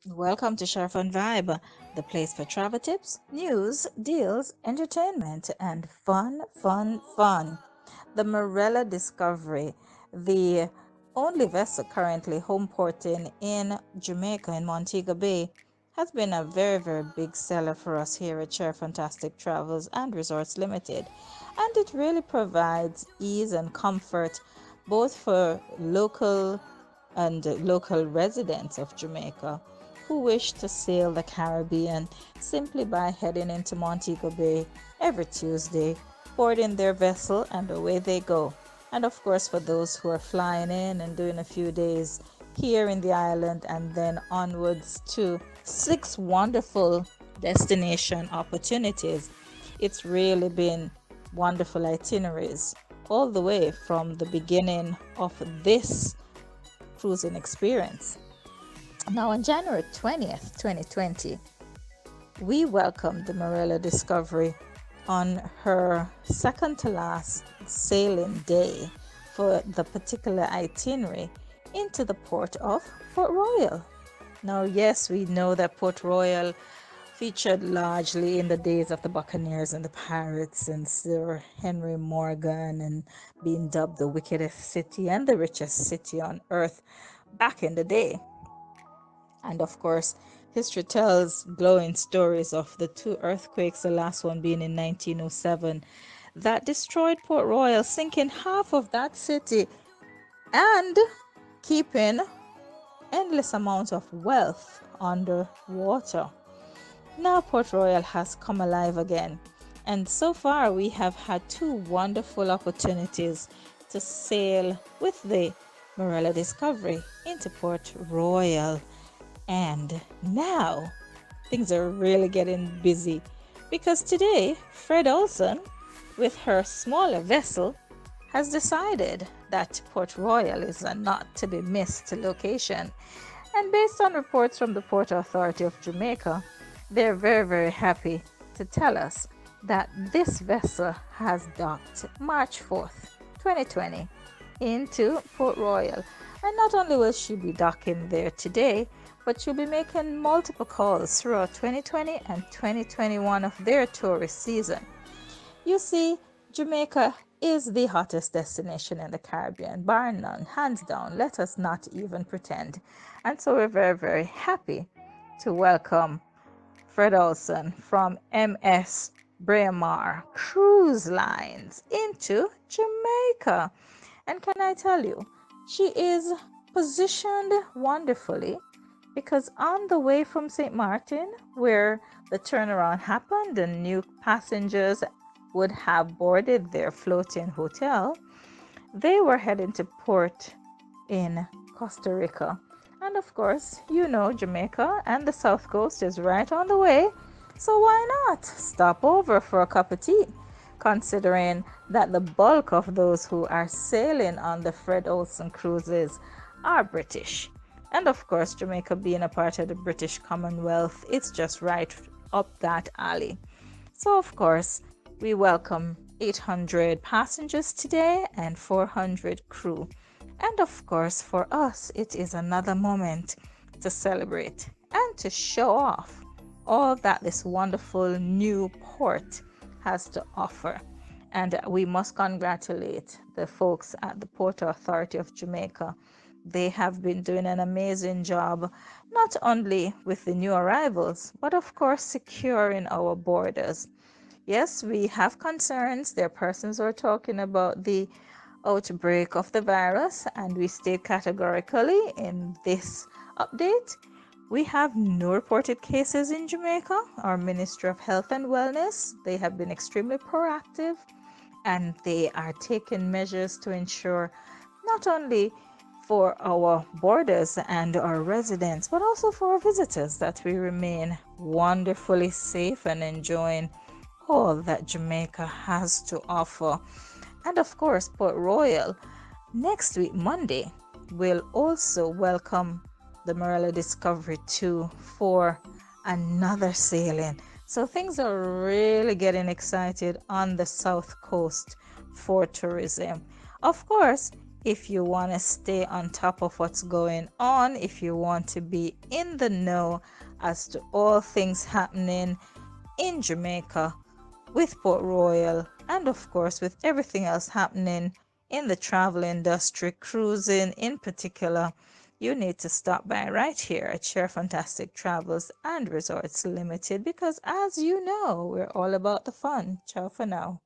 Welcome to Sheriff and Vibe, the place for travel tips, news, deals, entertainment, and fun, fun, fun. The Morella Discovery, the only vessel currently home porting in Jamaica in Montego Bay, has been a very, very big seller for us here at Sheri-Funtastic Travels and Resorts Limited. And it really provides ease and comfort both for local residents of Jamaica who wish to sail the Caribbean simply by heading into Montego Bay every Tuesday, board in their vessel, and away they go. And of course, for those who are flying in and doing a few days here in the island and then onwards to 6 wonderful destination opportunities, it's really been wonderful itineraries all the way from the beginning of this cruising experience. Now, on January 20th, 2020, we welcomed the Morella Discovery on her second to last sailing day for the particular itinerary into the port of Port Royal. Now, yes, we know that Port Royal featured largely in the days of the Buccaneers and the Pirates and Sir Henry Morgan, and being dubbed the wickedest city and the richest city on earth back in the day. And of course, history tells glowing stories of the two earthquakes, the last one being in 1907, that destroyed Port Royal, sinking half of that city and keeping endless amounts of wealth underwater. Now Port Royal has come alive again, and so far we have had 2 wonderful opportunities to sail with the Morella Discovery into Port Royal. And now things are really getting busy because today Fred Olsen, with her smaller vessel, has decided that Port Royal is a not to be missed location. And based on reports from the Port Authority of Jamaica, they're very, very happy to tell us that this vessel has docked March 4th, 2020 into Port Royal. And not only will she be docking there today, but she'll be making multiple calls throughout 2020 and 2021 of their tourist season. You see, Jamaica is the hottest destination in the Caribbean, bar none, hands down. Let us not even pretend. And so we're very, very happy to welcome Fred Olsen from MS Braemar Cruise Lines into Jamaica. And can I tell you, she is positioned wonderfully, because on the way from St. Martin, where the turnaround happened and new passengers would have boarded their floating hotel, they were heading to port in Costa Rica. And of course, you know, Jamaica and the South Coast is right on the way, so why not stop over for a cup of tea, considering that the bulk of those who are sailing on the Fred Olsen cruises are British. And of course, Jamaica being a part of the British Commonwealth, it's just right up that alley. So of course, we welcome 800 passengers today and 400 crew. And of course, for us, it is another moment to celebrate and to show off all that this wonderful new port has to offer. And we must congratulate the folks at the Port Authority of Jamaica. They have been doing an amazing job, not only with the new arrivals, but of course securing our borders. Yes, we have concerns. There are persons who are talking about the outbreak of the virus, and we state categorically in this update, we have no reported cases in Jamaica. Our Ministry of Health and Wellness, they have been extremely proactive, and they are taking measures to ensure not only for our borders and our residents, but also for our visitors, that we remain wonderfully safe and enjoying all that Jamaica has to offer. And of course, Port Royal, next week, Monday, will also welcome the Morella Discovery 2 for another sailing. So things are really getting excited on the South Coast for tourism. Of course, If you want to stay on top of what's going on, if you want to be in the know as to all things happening in Jamaica with Port Royal, and of course with everything else happening in the travel industry, cruising in particular, you need to stop by right here at Sheri-Funtastic Travels and Resorts Limited, because as you know, we're all about the fun. Ciao for now.